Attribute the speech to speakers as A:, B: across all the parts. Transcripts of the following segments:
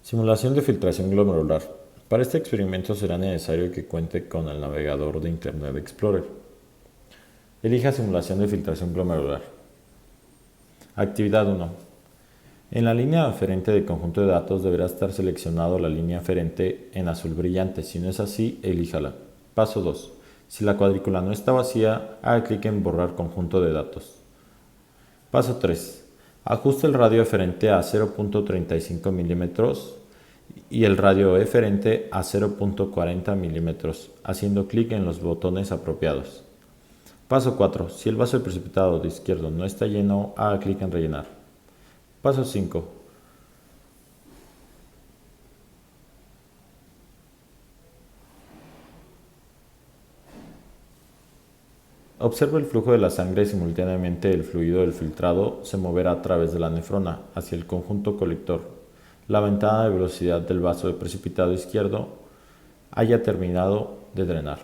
A: Simulación de filtración glomerular. Para este experimento será necesario que cuente con el navegador de Internet Explorer. Elija simulación de filtración glomerular. Actividad 1. En la línea aferente del conjunto de datos deberá estar seleccionado la línea aferente en azul brillante. Si no es así, elíjala. Paso 2. Si la cuadrícula no está vacía, haga clic en borrar conjunto de datos. Paso 3. Ajuste el radio eferente a 0.35 milímetros y el radio eferente a 0.40 milímetros, haciendo clic en los botones apropiados. Paso 4. Si el vaso de precipitado de izquierdo no está lleno, haga clic en rellenar. Paso 5. Observe el flujo de la sangre y simultáneamente el fluido del filtrado se moverá a través de la nefrona hacia el conjunto colector. La ventana de velocidad del vaso de precipitado izquierdo haya terminado de drenar.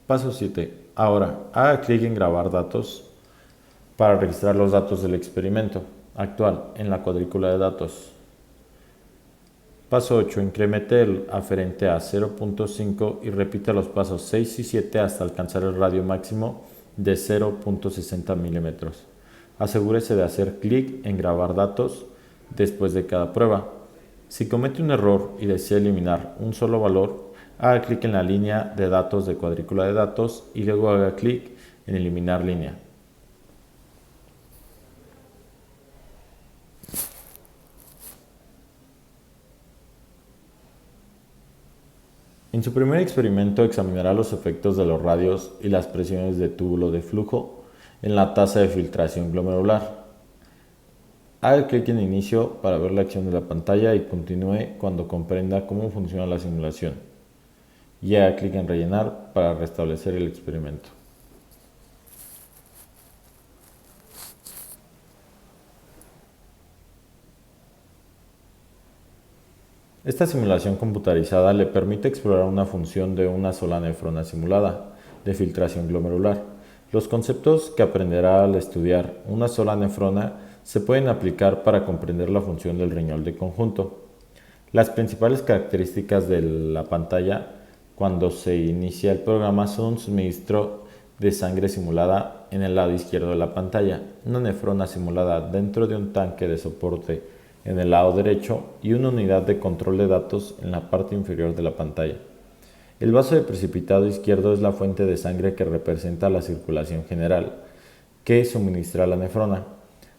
A: Paso 7. Ahora, haga clic en grabar datos para registrar los datos del experimento actual en la cuadrícula de datos. Paso 8. Incremente el aferente a 0.5 y repita los pasos 6 y 7 hasta alcanzar el radio máximo de 0.60 milímetros. Asegúrese de hacer clic en grabar datos después de cada prueba. Si comete un error y desea eliminar un solo valor, haga clic en la línea de datos de cuadrícula de datos y luego haga clic en eliminar línea. En su primer experimento examinará los efectos de los radios y las presiones de túbulo de flujo en la tasa de filtración glomerular. Haga clic en inicio para ver la acción de la pantalla y continúe cuando comprenda cómo funciona la simulación. Y haga clic en rellenar para restablecer el experimento. Esta simulación computarizada le permite explorar una función de una sola nefrona simulada de filtración glomerular. Los conceptos que aprenderá al estudiar una sola nefrona se pueden aplicar para comprender la función del riñón de conjunto. Las principales características de la pantalla cuando se inicia el programa son un suministro de sangre simulada en el lado izquierdo de la pantalla, una nefrona simulada dentro de un tanque de soporte en el lado derecho y una unidad de control de datos en la parte inferior de la pantalla. El vaso de precipitado izquierdo es la fuente de sangre que representa la circulación general que suministra la nefrona.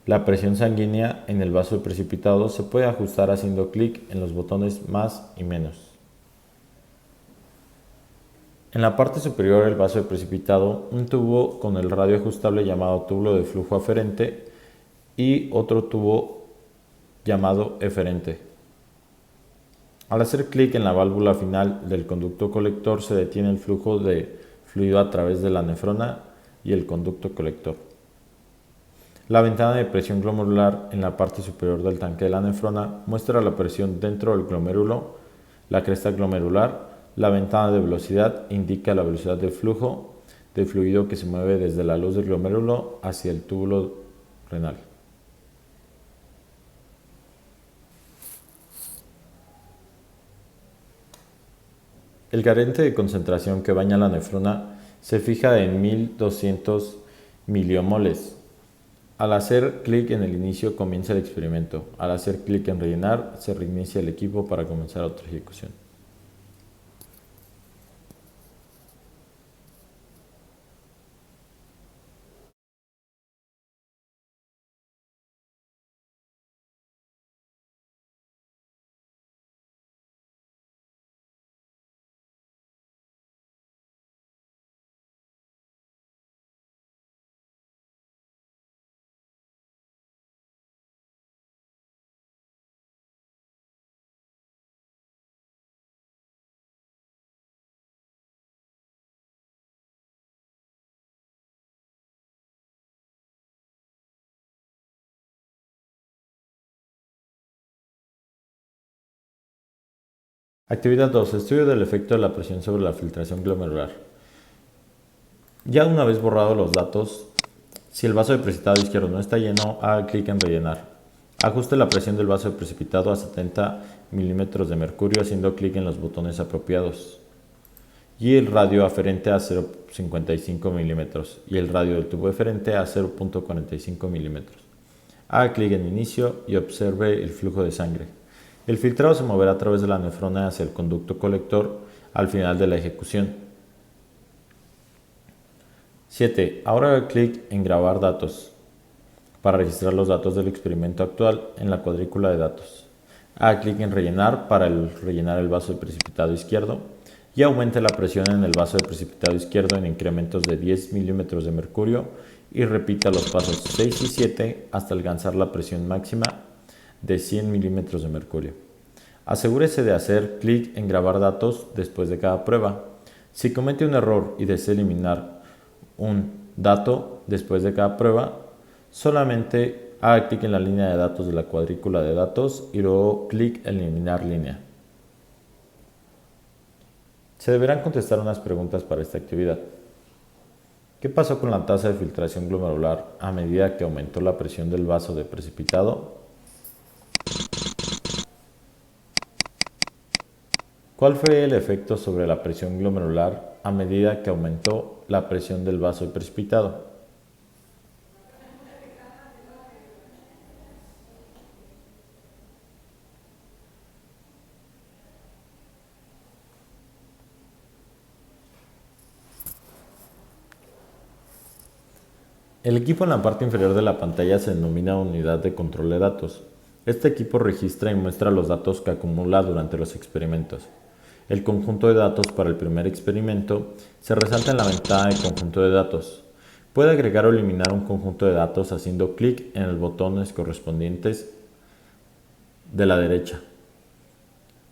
A: La presión sanguínea en el vaso de precipitado se puede ajustar haciendo clic en los botones más y menos. En la parte superior del vaso de precipitado, un tubo con el radio ajustable llamado túbulo de flujo aferente y otro tubo llamado eferente. Al hacer clic en la válvula final del conducto colector se detiene el flujo de fluido a través de la nefrona y el conducto colector. La ventana de presión glomerular en la parte superior del tanque de la nefrona muestra la presión dentro del glomérulo, la cresta glomerular. La ventana de velocidad indica la velocidad de flujo de fluido que se mueve desde la luz del glomérulo hacia el túbulo renal. El gradiente de concentración que baña la nefrona se fija en 1200 miliomoles. Al hacer clic en el inicio comienza el experimento. Al hacer clic en rellenar se reinicia el equipo para comenzar otra ejecución. Actividad 2. Estudio del efecto de la presión sobre la filtración glomerular. Ya una vez borrados los datos, si el vaso de precipitado izquierdo no está lleno, haga clic en rellenar. Ajuste la presión del vaso de precipitado a 70 milímetros de mercurio haciendo clic en los botones apropiados. Y el radio aferente a 0,55 milímetros y el radio del tubo eferente a 0,45 milímetros. Haga clic en inicio y observe el flujo de sangre. El filtrado se moverá a través de la nefrona hacia el conducto colector al final de la ejecución. 7. Ahora haga clic en grabar datos para registrar los datos del experimento actual en la cuadrícula de datos. Haga clic en rellenar para rellenar el vaso de precipitado izquierdo y aumente la presión en el vaso de precipitado izquierdo en incrementos de 10 milímetros de mercurio y repita los pasos 6 y 7 hasta alcanzar la presión máxima de 100 milímetros de mercurio. Asegúrese de hacer clic en grabar datos después de cada prueba. Si comete un error y desea eliminar un dato después de cada prueba, solamente haga clic en la línea de datos de la cuadrícula de datos y luego clic en eliminar línea. Se deberán contestar unas preguntas para esta actividad. ¿Qué pasó con la tasa de filtración glomerular a medida que aumentó la presión del vaso de precipitado? ¿Cuál fue el efecto sobre la presión glomerular a medida que aumentó la presión del vaso de precipitado? El equipo en la parte inferior de la pantalla se denomina unidad de control de datos. Este equipo registra y muestra los datos que acumula durante los experimentos. El conjunto de datos para el primer experimento se resalta en la ventana de conjunto de datos. Puede agregar o eliminar un conjunto de datos haciendo clic en los botones correspondientes de la derecha.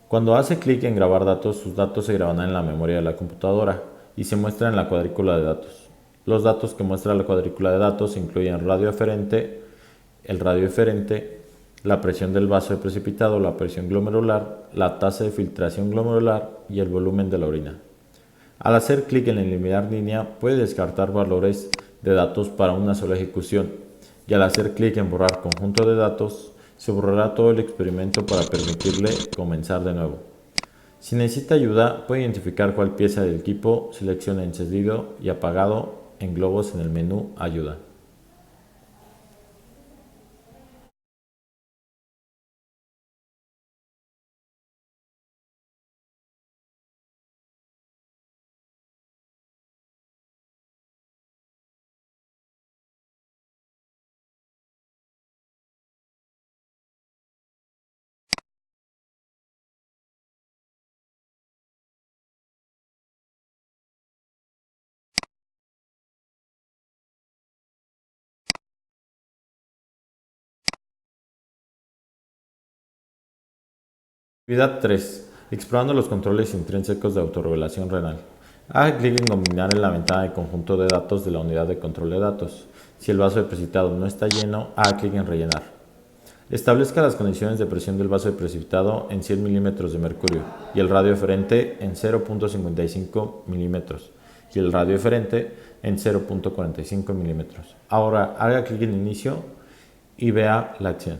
A: Cuando hace clic en grabar datos, sus datos se grabarán en la memoria de la computadora y se muestran en la cuadrícula de datos. Los datos que muestra la cuadrícula de datos incluyen el radio eferente, la presión del vaso de precipitado, la presión glomerular, la tasa de filtración glomerular y el volumen de la orina. Al hacer clic en eliminar línea, puede descartar valores de datos para una sola ejecución, y al hacer clic en borrar conjunto de datos, se borrará todo el experimento para permitirle comenzar de nuevo. Si necesita ayuda, puede identificar cuál pieza del equipo, seleccione encendido y apagado en globos en el menú Ayuda. Actividad 3. Explorando los controles intrínsecos de autorregulación renal. Haga clic en combinar en la ventana de conjunto de datos de la unidad de control de datos. Si el vaso de precipitado no está lleno, haga clic en rellenar. Establezca las condiciones de presión del vaso de precipitado en 100 milímetros de mercurio y el radio eferente en 0,55 milímetros y el radio eferente en 0,45 milímetros. Ahora haga clic en inicio y vea la acción.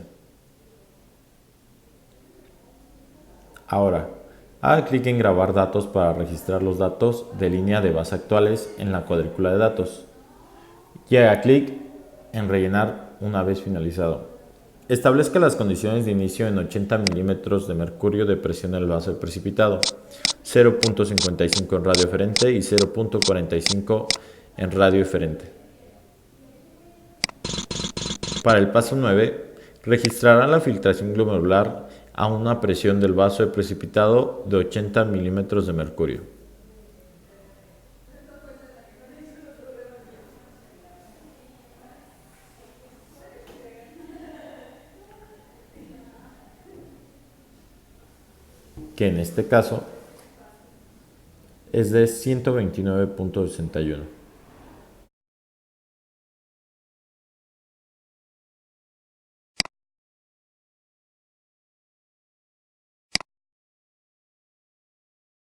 A: Ahora, haga clic en grabar datos para registrar los datos de línea de base actuales en la cuadrícula de datos y haga clic en rellenar una vez finalizado. Establezca las condiciones de inicio en 80 milímetros de mercurio de presión en el vaso de precipitado, 0,55 en radio eferente y 0,45 en radio eferente. Para el paso 9, registrará la filtración glomerular a una presión del vaso de precipitado de 80 milímetros de mercurio. Que en este caso es de 129,61.